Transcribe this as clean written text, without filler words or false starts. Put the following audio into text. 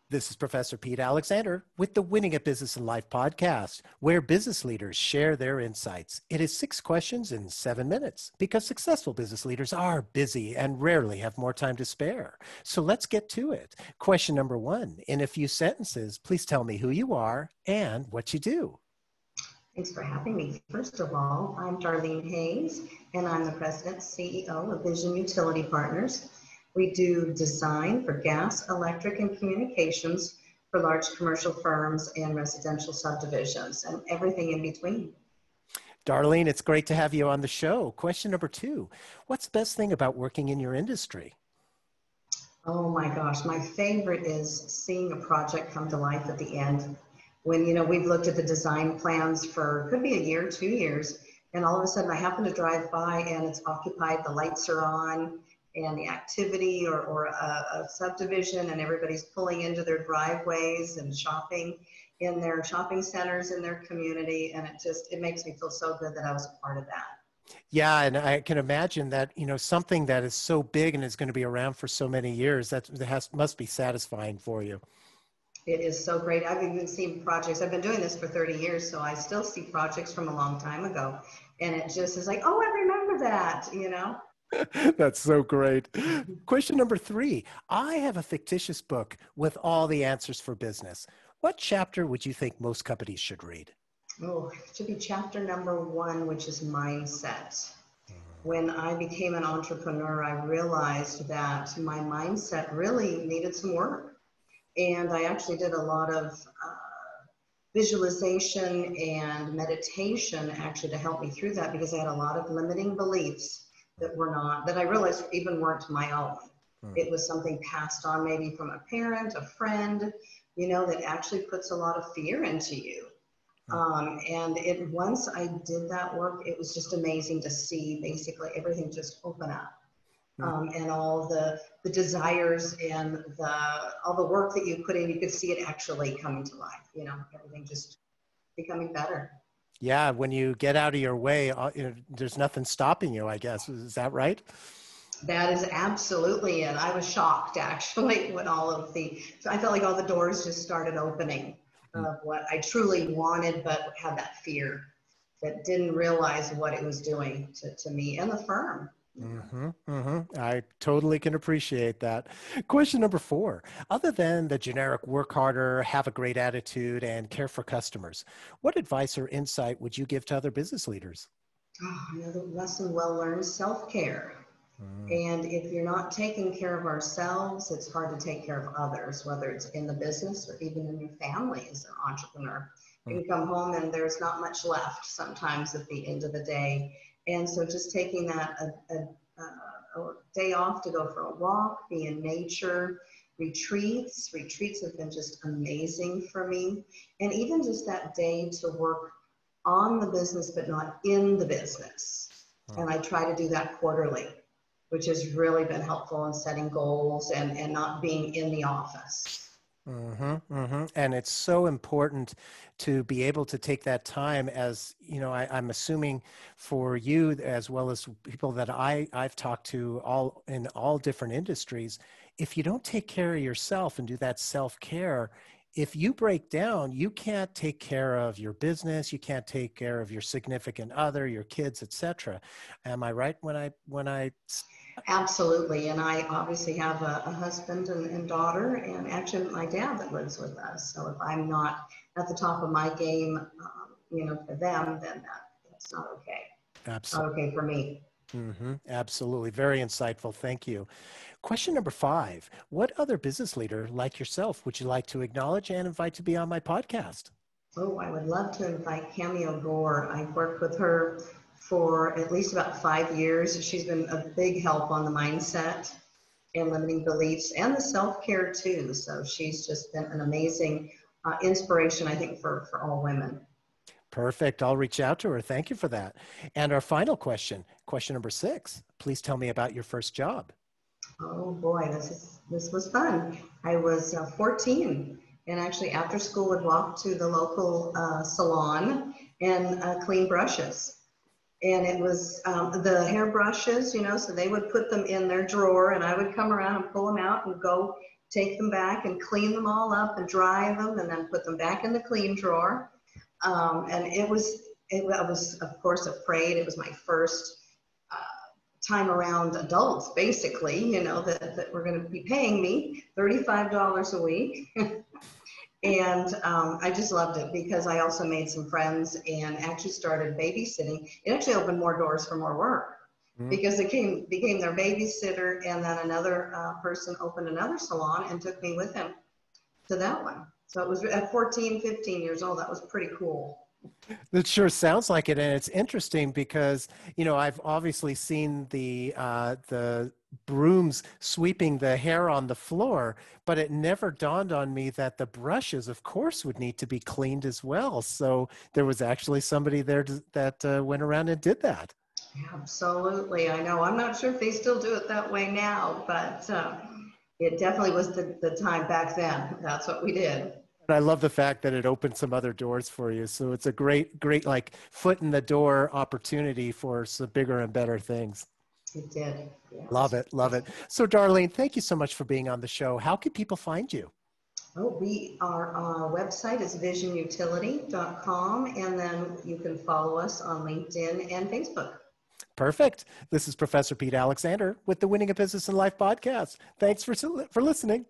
This is Professor Pete Alexander with the Winning at Business and Life podcast, where business leaders share their insights. It is 6 questions in 7 minutes because successful business leaders are busy and rarely have more time to spare. So let's get to it. Question number 1. In a few sentences, please tell me who you are and what you do. Thanks for having me. First of all, I'm Darlene Hayes, and I'm the President and CEO of Vision Utility Partners. We do design for gas, electric, and communications for large commercial firms and residential subdivisions and everything in between. Darlene, it's great to have you on the show. Question number 2. What's the best thing about working in your industry? Oh my gosh, my favorite is seeing a project come to life at the end. When, we've looked at the design plans for, could be a year, 2 years, and all of a sudden I happen to drive by and it's occupied, the lights are on, and the activity or a subdivision, and everybody's pulling into their driveways and shopping in their shopping centers in their community. And it makes me feel so good that I was a part of that. Yeah, and I can imagine that, something that is so big and is going to be around for so many years, must be satisfying for you. It is so great. I've even seen projects. I've been doing this for 30 years, so I still see projects from a long time ago. And it just is like, oh, I remember that, That's so great. Question number 3. I have a fictitious book with all the answers for business. What chapter would you think most companies should read? Oh, it should be chapter number 1, which is mindset. When I became an entrepreneur, I realized that my mindset really needed some work. And I actually did a lot of visualization and meditation actually to help me through that, because I had a lot of limiting beliefs that I realized even weren't my own. It was something passed on maybe from a parent, a friend, that actually puts a lot of fear into you. And once I did that work, it was just amazing to see basically everything just open up. And all the desires and all the work that you put in, you could see it actually coming to life, everything just becoming better. Yeah, when you get out of your way, there's nothing stopping you, I guess. Is that right? That is absolutely it. I was shocked, actually, when so I felt like all the doors just started opening of what I truly wanted, but had that fear that didn't realize what it was doing to me and the firm. I totally can appreciate that. Question number 4. Other than the generic work harder, have a great attitude, and care for customers, what advice or insight would you give to other business leaders? Another lesson well learned, self-care. And if you're not taking care of ourselves, it's hard to take care of others, whether it's in the business or even in your family as an entrepreneur. You can come home and there's not much left sometimes at the end of the day. And so just taking that a day off to go for a walk, be in nature, retreats have been just amazing for me. And even just that day to work on the business, but not in the business. And I try to do that quarterly, which has really been helpful in setting goals and not being in the office. And it's so important to be able to take that time, as I'm assuming for you as well as people that I've talked to in all different industries. If you don't take care of yourself and do that self-care, if you break down, you can't take care of your business, you can't take care of your significant other, your kids, etc. Am I right when I Absolutely. And I obviously have a husband and daughter, and actually my dad that lives with us. So if I'm not at the top of my game, for them, then that's not okay. Absolutely. Not okay for me. Absolutely. Very insightful. Thank you. Question number 5. What other business leader like yourself would you like to acknowledge and invite to be on my podcast? Oh, I would love to invite Camille Gore. I've worked with her for at least about 5 years. She's been a big help on the mindset and limiting beliefs and the self-care too. So she's just been an amazing inspiration, I think, for all women. Perfect. I'll reach out to her. Thank you for that. And our final question number 6. Please tell me about your first job. Oh boy, this was fun. I was 14, and actually after school would walk to the local salon and clean brushes. And it was the hairbrushes, you know, so they would put them in their drawer and I would come around and pull them out and go take them back and clean them all up and dry them and then put them back in the clean drawer. And I was, of course, afraid. It was my first time around adults, basically, you know, that were going to be paying me $35 a week. And I just loved it because I also made some friends and actually started babysitting. It actually opened more doors for more work Mm. because it became their babysitter. And then another person opened another salon and took me with him to that one. So it was at 14, 15 years old. That was pretty cool. It sure sounds like it, and it's interesting because I've obviously seen the brooms sweeping the hair on the floor, but it never dawned on me that the brushes, of course, would need to be cleaned as well. So there was actually somebody there that went around and did that. Absolutely. I know. I'm not sure if they still do it that way now, but it definitely was the time back then. That's what we did. And I love the fact that it opened some other doors for you. So it's a great like foot in the door opportunity for some bigger and better things. It did. Love Yes. it, love it. So, Darlene, thank you so much for being on the show. How can people find you? Oh, our website is visionutility.com, and then you can follow us on LinkedIn and Facebook. Perfect. This is Professor Pete Alexander with the Winning a Business in Life podcast. Thanks for listening.